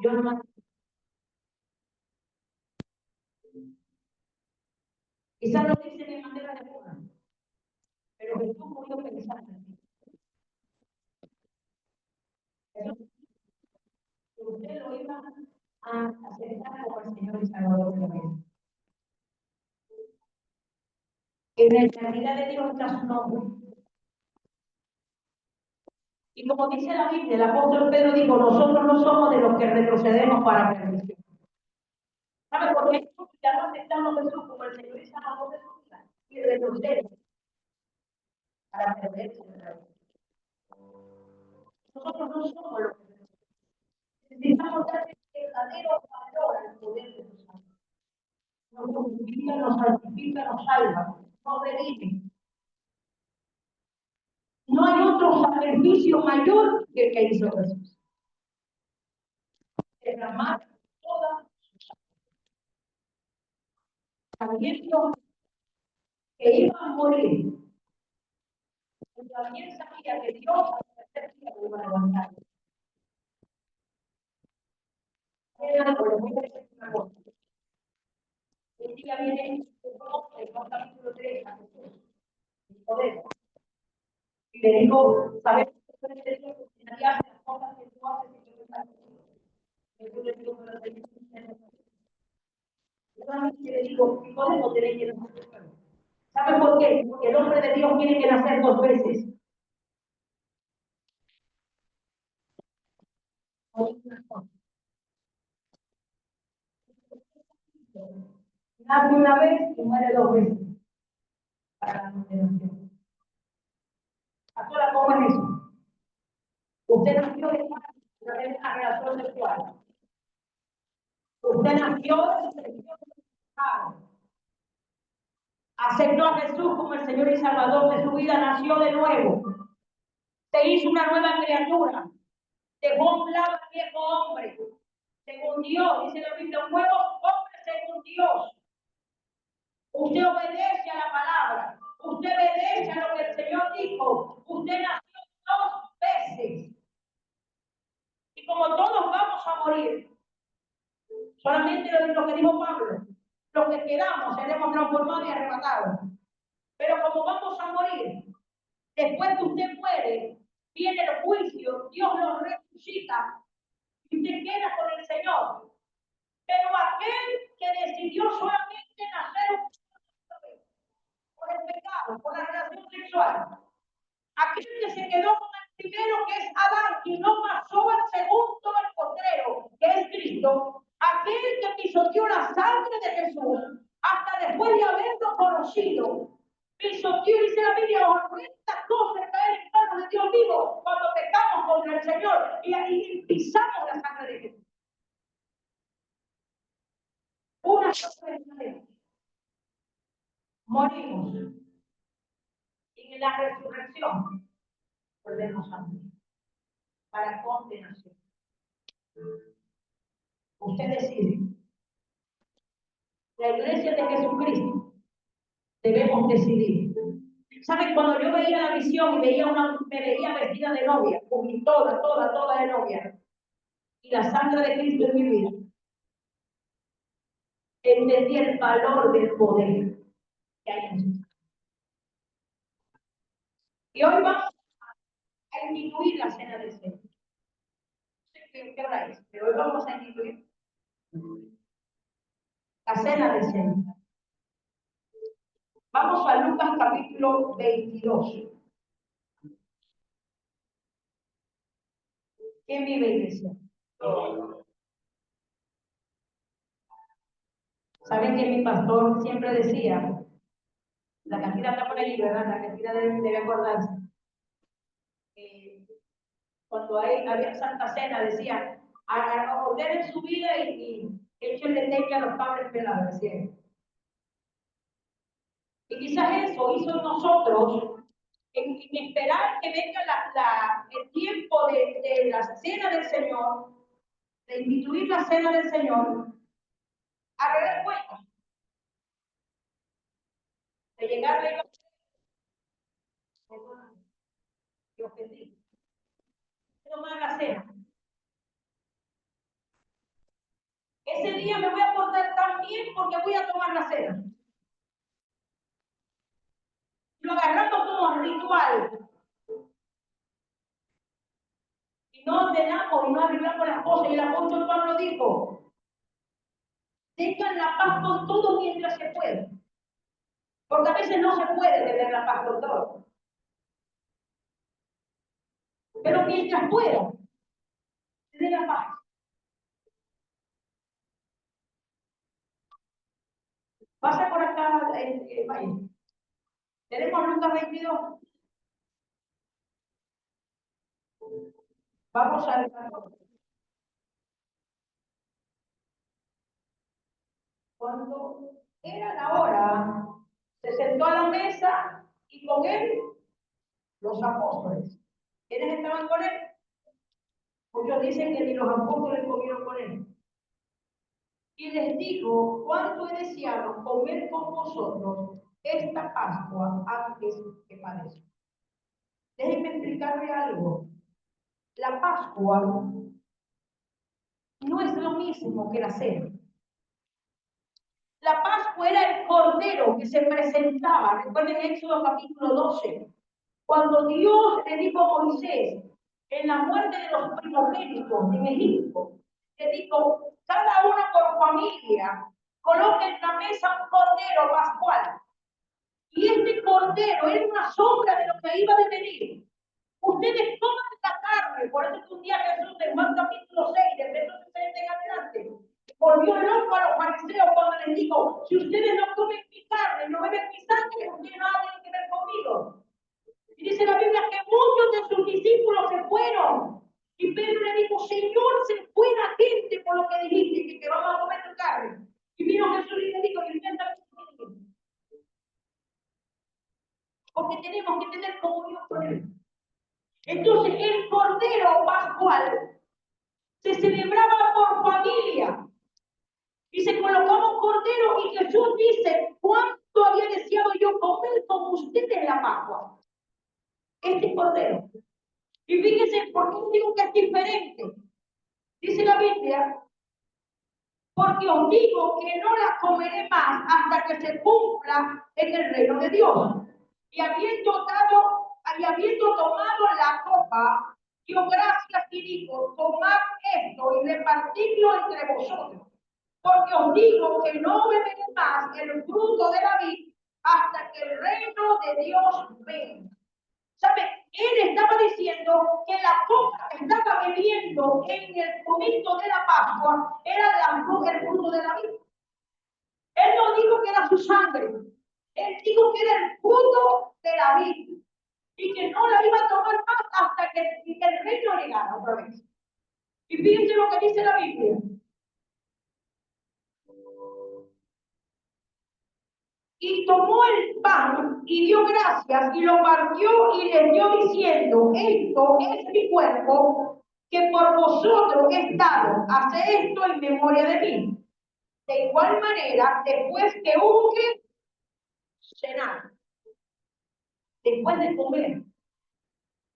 Yo no. Quizás lo dice de manera de burla, pero Jesús murió pensando en eso. Usted lo iba a aceptar como el Señor y Salvador de la vida. En la eternidad de Dios está su nombre. Y como dice la Biblia, el apóstol Pedro dijo: nosotros no somos de los que retrocedemos para perdición. ¿Sabe por qué? Porque ya no aceptamos a Jesús como el Señor y Salvador de su vida y retrocedemos para perderse de la vida. Nosotros no somos los que necesitamos darle verdadero valor al poder de Dios. Nos purifica, nos santifica, nos salva, nos redime. No hay otro sacrificio mayor que el que hizo Jesús. Derramar toda su sangre. Sabiendo que iba a morir, y también sabía que Dios a la tercera día lo iba a levantar. Era por lo que decir una cosa. El día viene el capítulo 3 a Jesús. Poder. Y le digo: ¿sabes qué puede ser Dios? Si nadie hace las cosas que tú haces y yo no las. Yo le digo: pero le digo, yo le digo, ¿y cómo tenéis que nacer? ¿Sabe por qué? Porque el hombre de Dios tiene que nacer 2 veces. Nace una vez y muere 2 veces. Para la condenación. Ahora, ¿cómo es eso? Usted nació de una relación sexual. Usted nació de aceptó a Jesús como el Señor y Salvador de su vida, nació de nuevo. Se hizo una nueva criatura. Dejó a un lado al viejo hombre. según Dios, dice la Biblia, nuevos hombres según Dios. Usted obedece a la palabra, usted obedece a lo que el Señor dijo, usted nació 2 veces. Y como todos vamos a morir, solamente lo que dijo Pablo, los que quedamos seremos transformados y arrebatados. Pero como vamos a morir, después que usted muere, viene el juicio, Dios lo resucita y usted queda con el Señor. Pero aquel que decidió solamente nacer por el pecado, por la relación sexual, aquel que se quedó con el primero, que es Adán, y no pasó al segundo, el potrero, que es Cristo, aquel que pisoteó la sangre de Jesús, hasta después de haberlo conocido, pisoteó, dice la Biblia, horrendas cosas caer en manos de Dios vivo cuando pecamos contra el Señor y pisamos la sangre de Jesús. Una cosa es morimos y en la resurrección volvemos a morir para condenación. Usted decide. La iglesia de Jesucristo debemos decidir. ¿Saben? Cuando yo veía la visión y me veía vestida de novia, con toda de novia, y la sangre de Cristo en mi vida, entendí el valor del poder que hay en Jesús. Y hoy vamos a instituir la cena del Señor. No sé qué hora es, pero hoy vamos a instituir la cena del Señor. Vamos a Lucas capítulo 22. ¿Quién vive, iglesia? Saben que mi pastor siempre decía, la cantidad está por allí, ¿verdad? La cantidad debe acordarse. Cuando había Santa Cena, decía, ordenen su vida y échenle leche a los padres pelados, decía. Y quizás eso hizo en nosotros, en esperar que venga el tiempo de la cena del Señor, de instituir la cena del Señor, a dar cuenta, de llegarle a que ofendí, tomar la cena. Ese día me voy a portar tan bien porque voy a tomar la cena. Lo agarramos como ritual. Y no ordenamos y no arreglamos las cosas. Y el apóstol Pablo dijo, tengan la paz con todo mientras se puede. Porque a veces no se puede tener la paz con todo. Pero mientras pueda, tener la paz. Pasa por acá, vaya. Tenemos Lucas 22. Vamos a ver. Cuando era la hora, se sentó a la mesa y con él los apóstoles. ¿Quiénes estaban con él? Muchos dicen que ni los apóstoles comieron con él. Y les dijo, ¿cuánto he deseado comer con vosotros esta Pascua antes que padezca? Déjenme explicarle algo. La Pascua no es lo mismo que la cena. La Pascua era el cordero que se presentaba. Recuerden Éxodo capítulo 12. Cuando Dios le dijo a Moisés, en la muerte de los primogénitos en Egipto, le dijo, cada uno por familia, coloque en la mesa un cordero pascual. Y este cordero era una sombra de lo que iba a venir. Ustedes coman la carne, por eso que un día Jesús en Juan capítulo 6, del verso 60 en adelante, volvió loco a los fariseos cuando les dijo, si ustedes no comen mi carne, no beben mi sangre, ustedes nada tienen que ver conmigo. Y dice la Biblia que muchos de sus discípulos se fueron. Y Pedro le dijo, Señor, se fue la gente por lo que dijiste, que vamos a comer tu carne. Y vino Jesús y le dijo, porque tenemos que tener comunión con él. Entonces el cordero pascual se celebraba por familia colocamos cordero y Jesús dice, ¿cuánto había deseado yo comer con ustedes en la Pascua? Este cordero. Y fíjense, ¿por qué digo que es diferente? Dice la Biblia, porque os digo que no la comeré más hasta que se cumpla en el reino de Dios. Y habiendo tomado la copa, dio gracias y dijo, tomad esto y repartidlo entre vosotros. Porque os digo que no beberé más el fruto de la vid hasta que el reino de Dios venga. ¿Sabe? Él estaba diciendo que la copa que estaba bebiendo en el momento de la Pascua era el fruto de la vid. Él no dijo que era su sangre. Él dijo que era el fruto de la vid. Y que no la iba a tomar más hasta que el reino llegara otra vez. Y fíjense lo que dice la Biblia. Y tomó el pan y dio gracias y lo partió y les dio diciendo, esto es mi cuerpo que por vosotros he dado, hace esto en memoria de mí. De igual manera, después que hubo que cenar, después de comer,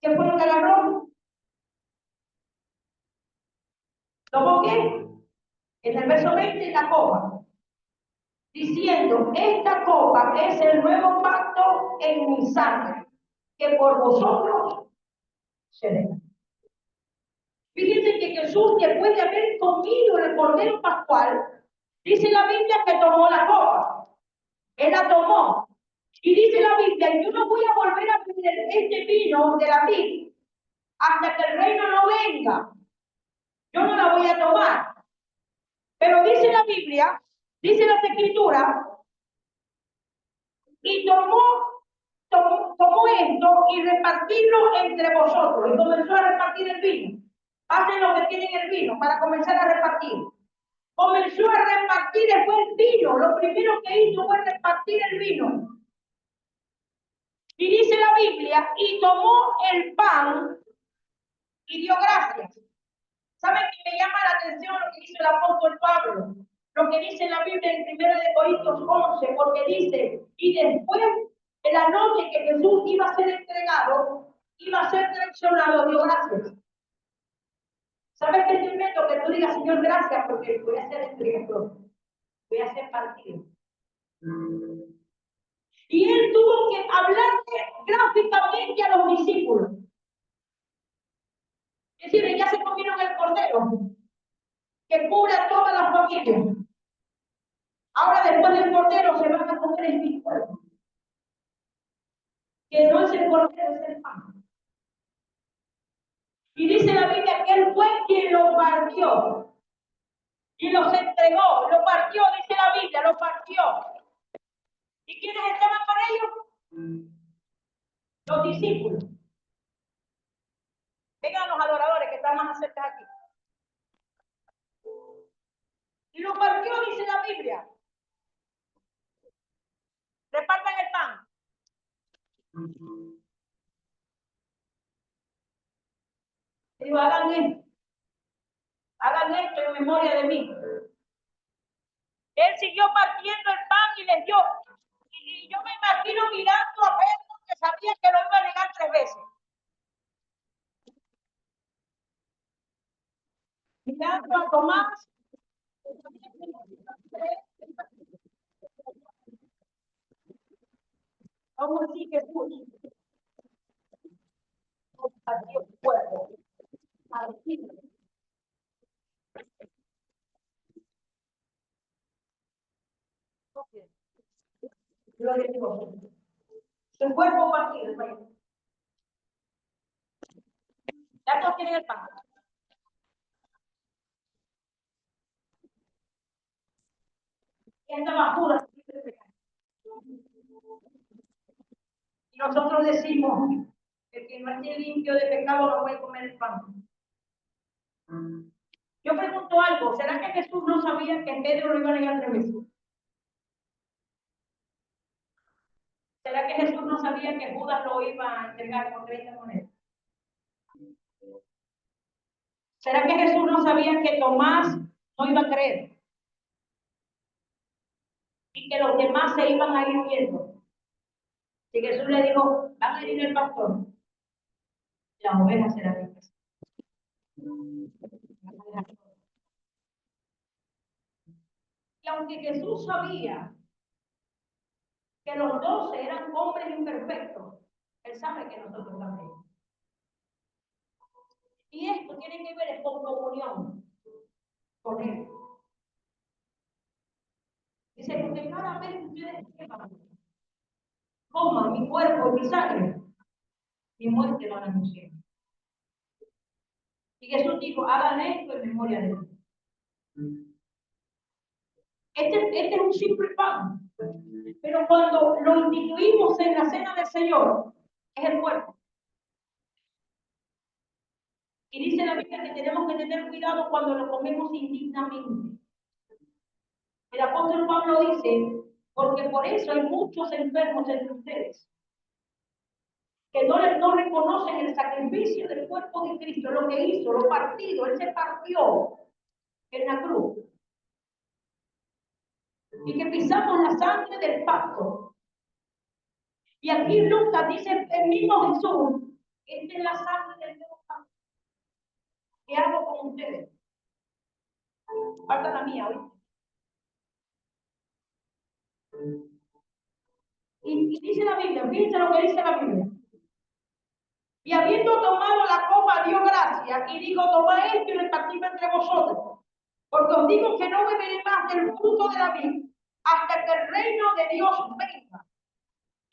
¿qué fue lo que agarró? ¿Tomó qué? En el verso 20, la copa, diciendo, esta copa es el nuevo pacto en mi sangre, que por vosotros se deja. Fíjense que Jesús, después de haber comido el cordero pascual, dice la Biblia que tomó la copa. Él la tomó. Y dice la Biblia, yo no voy a volver a beber este vino de la vid hasta que el reino no venga. Yo no la voy a tomar. Pero dice la Biblia, dice las Escrituras, y tomó esto y repartirlo entre vosotros. Y comenzó a repartir el vino. Hacen lo que tienen el vino para comenzar a repartir. Comenzó a repartir después el vino. Lo primero que hizo fue repartir el vino. Y dice la Biblia, y tomó el pan y dio gracias. ¿Saben qué me llama la atención lo que dice el apóstol Pablo? Lo que dice la Biblia en 1 Corintios 11, porque dice, y después, en la noche que Jesús iba a ser entregado, iba a ser traicionado, dio gracias. ¿Sabes qué es tremendo? Que tú digas, Señor, gracias, porque voy a ser entregado, voy a ser partido. Y él tuvo que hablarle gráficamente a los discípulos. Es decir, ya se comieron el cordero, que cubre a toda la familia. Ahora, después del cordero, se van a comer el cuerpo. Que no es el cordero, es el pan. Y dice la Biblia que él fue quien lo partió. Y los entregó, lo partió, dice la Biblia, lo partió. ¿Y quiénes estaban con ellos? Los discípulos. Vengan los adoradores que están más cerca aquí. Y lo partió, dice la Biblia. Repartan el pan. Digo, hagan esto en memoria de mí. Él siguió partiendo el pan y les dio. Y yo me imagino mirando a Pedro, que sabía que lo iba a negar 3 veces. Mirando a Tomás. Aún así Jesús partió el cuerpo. Gloria a Dios. El cuerpo partido, hermano. Ya todos tienen el pan. Esta basura. Y nosotros decimos que el que no esté limpio de pecado no puede comer el pan. Yo pregunto algo, ¿será que Jesús no sabía que Pedro lo iba a negar 3 veces? ¿Será que Jesús no sabía que Judas lo iba a entregar por 30 monedas? ¿Será que Jesús no sabía que Tomás no iba a creer? y que los demás se iban a ir viendo. Y Jesús le dijo, van a ir el pastor, las ovejas serán libres. Y aunque Jesús sabía que los 12 eran hombres imperfectos, Él sabe que nosotros también. Y esto tiene que ver con comunión con Él. Dice, porque cada vez que ustedes coman mi cuerpo y mi sangre, mi muerte van a anunciar. Y Jesús dijo, hagan esto en memoria de mí. Este es un simple pan, pero cuando lo instituimos en la cena del Señor, es el cuerpo. Y dice la Biblia que tenemos que tener cuidado cuando lo comemos indignamente. El apóstol Pablo dice, porque por eso hay muchos enfermos entre ustedes, que no reconocen el sacrificio del cuerpo de Cristo, lo que hizo, lo partido, Él se partió en la cruz. Y que pisamos la sangre del pacto. Y aquí Lucas dice, el mismo Jesús, esta es la sangre del nuevo pacto que hago con ustedes. Falta la mía hoy. Y dice la Biblia, fíjense lo que dice la Biblia. Y habiendo tomado la copa, dio gracias y dijo, tomad esto y repartidlo entre vosotros. Porque os digo que no beberé más del fruto de la vid hasta que el reino de Dios venga.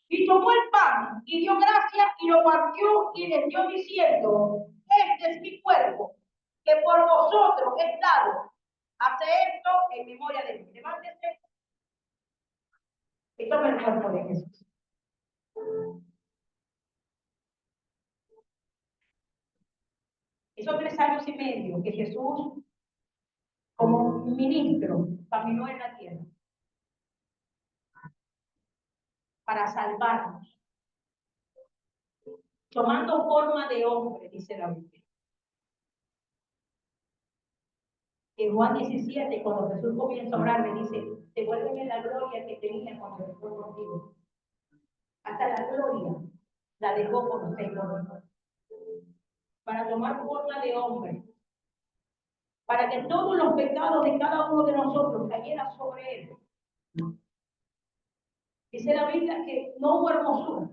Y tomó el pan y dio gracias y lo partió y les dio diciendo, este es mi cuerpo, que por vosotros es dado. Hace esto en memoria de mí. Levántese. Y toma el cuerpo de Jesús. Esos 3 años y medio que Jesús, como ministro, caminó en la tierra para salvarnos, tomando forma de hombre, dice la Biblia. En Juan 17, cuando Jesús comienza a orar, le dice, devuélveme la gloria que tenía cuando estuve contigo. Hasta la gloria la dejó por usted y por nosotros. Para tomar forma de hombre, para que todos los pecados de cada uno de nosotros cayeran sobre él. Dice la Biblia que no hubo hermosura.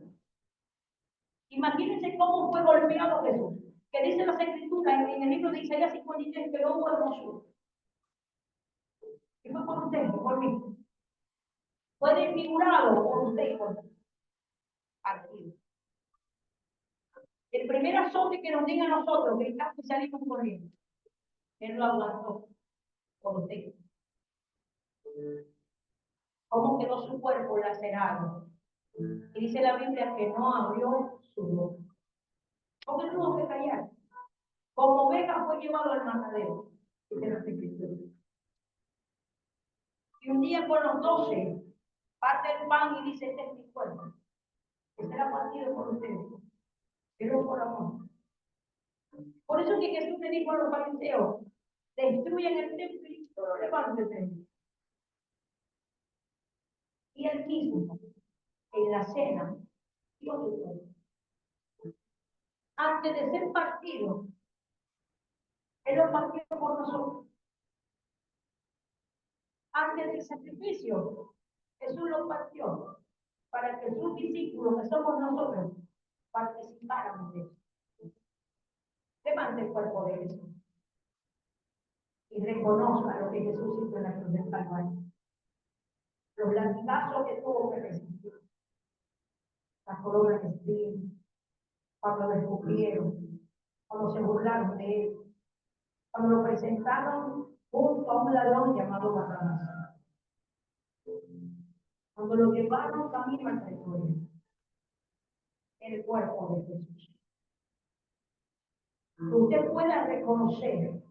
Imagínense cómo fue golpeado Jesús. Que dice las Escrituras en el libro de Isaías 53 que no hubo hermosura. Y fue por usted, por mí. Fue desfigurado por usted y por mí. Aquí. El primer azote que nos diga a nosotros, que y salimos corriendo, Él lo aguantó por usted. ¿Cómo quedó su cuerpo lacerado? Y dice la Biblia que no abrió su boca. Porque tuvo que callar. Como oveja fue llevado al matadero. Dice la Escritura. Y un día con los 12, parte el pan y dice, este es mi cuerpo. Que será partido por ustedes. Pero por amor. Por eso que Jesús le dijo a los fariseos, destruyan el templo y solo levántense. Y él mismo, en la cena, dio su cuerpo. Antes de ser partido, Él lo partió por nosotros. Antes del sacrificio, Jesús lo partió para que sus discípulos, que somos nosotros, participáramos de eso. Levante el cuerpo de Jesús y reconozca lo que Jesús hizo en la cruz del Calvario. Los latigazos que tuvo que resistir, la corona de espinas, cuando lo escupieron, cuando se burlaron de él, cuando lo presentaron junto a un ladrón llamado Barrabás, cuando lo llevaron camino al pretorio, el cuerpo de Jesús. Usted pueda reconocer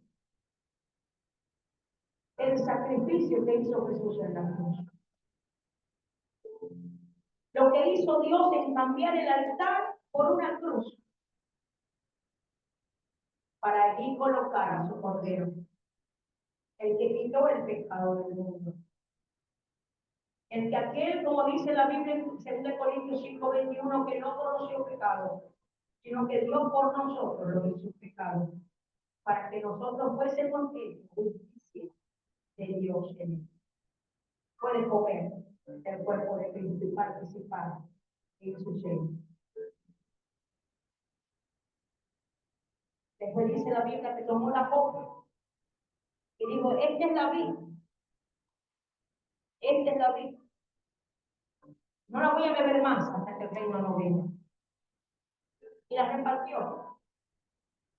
el sacrificio que hizo Jesús en la cruz. Lo que hizo Dios en cambiar el altar por una cruz para allí colocar a su cordero, el que quitó el pecado del mundo. El que aquel, como dice la Biblia en 2 Corintios 5:21, que no conoció pecado, sino que Dios por nosotros lo hizo pecado, para que nosotros fuésemos justicia de Dios en él. Puede comer el cuerpo de Cristo y participar en su seno. Después dice la Biblia que tomó la copa y dijo, esta es la vida. Esta es la vida. No la voy a beber más hasta que el reino no venga. Y la repartió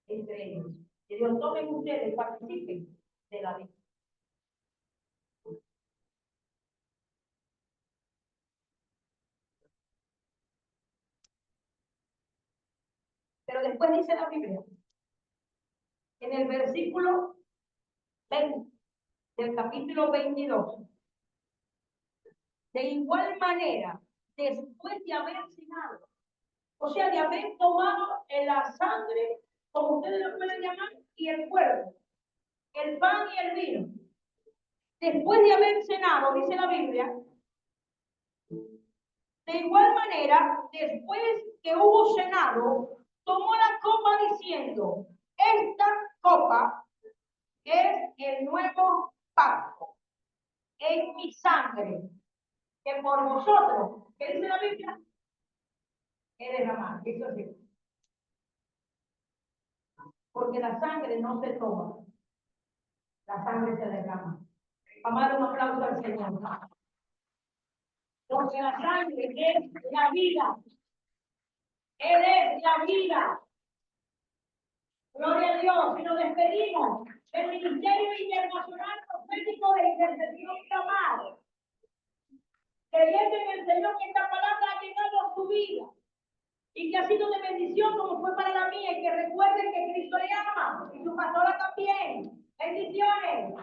entre ellos. Y dijo, tomen ustedes, participen de la vida. Pero después dice la Biblia, en el versículo 20 del capítulo 22, de igual manera, después de haber cenado, o sea, de haber tomado la sangre, como ustedes lo pueden llamar, y el cuerpo, el pan y el vino, después de haber cenado, dice la Biblia, de igual manera, después que hubo cenado, tomó la copa diciendo, esta copa es el nuevo pacto en mi sangre, que por vosotros, ¿qué dice la Biblia? Es derramar, eso sí. Porque la sangre no se toma, la sangre se derrama. Vamos a dar un aplauso al Señor. Porque la sangre es la vida. Él es la vida. Gloria a Dios. Y nos despedimos del Ministerio Internacional Profético de Intercesión Clamado. Creyendo en el Señor que esta palabra ha llegado a su vida y que ha sido de bendición como fue para la mía, y que recuerden que Cristo le ama y su pastora también. Bendiciones.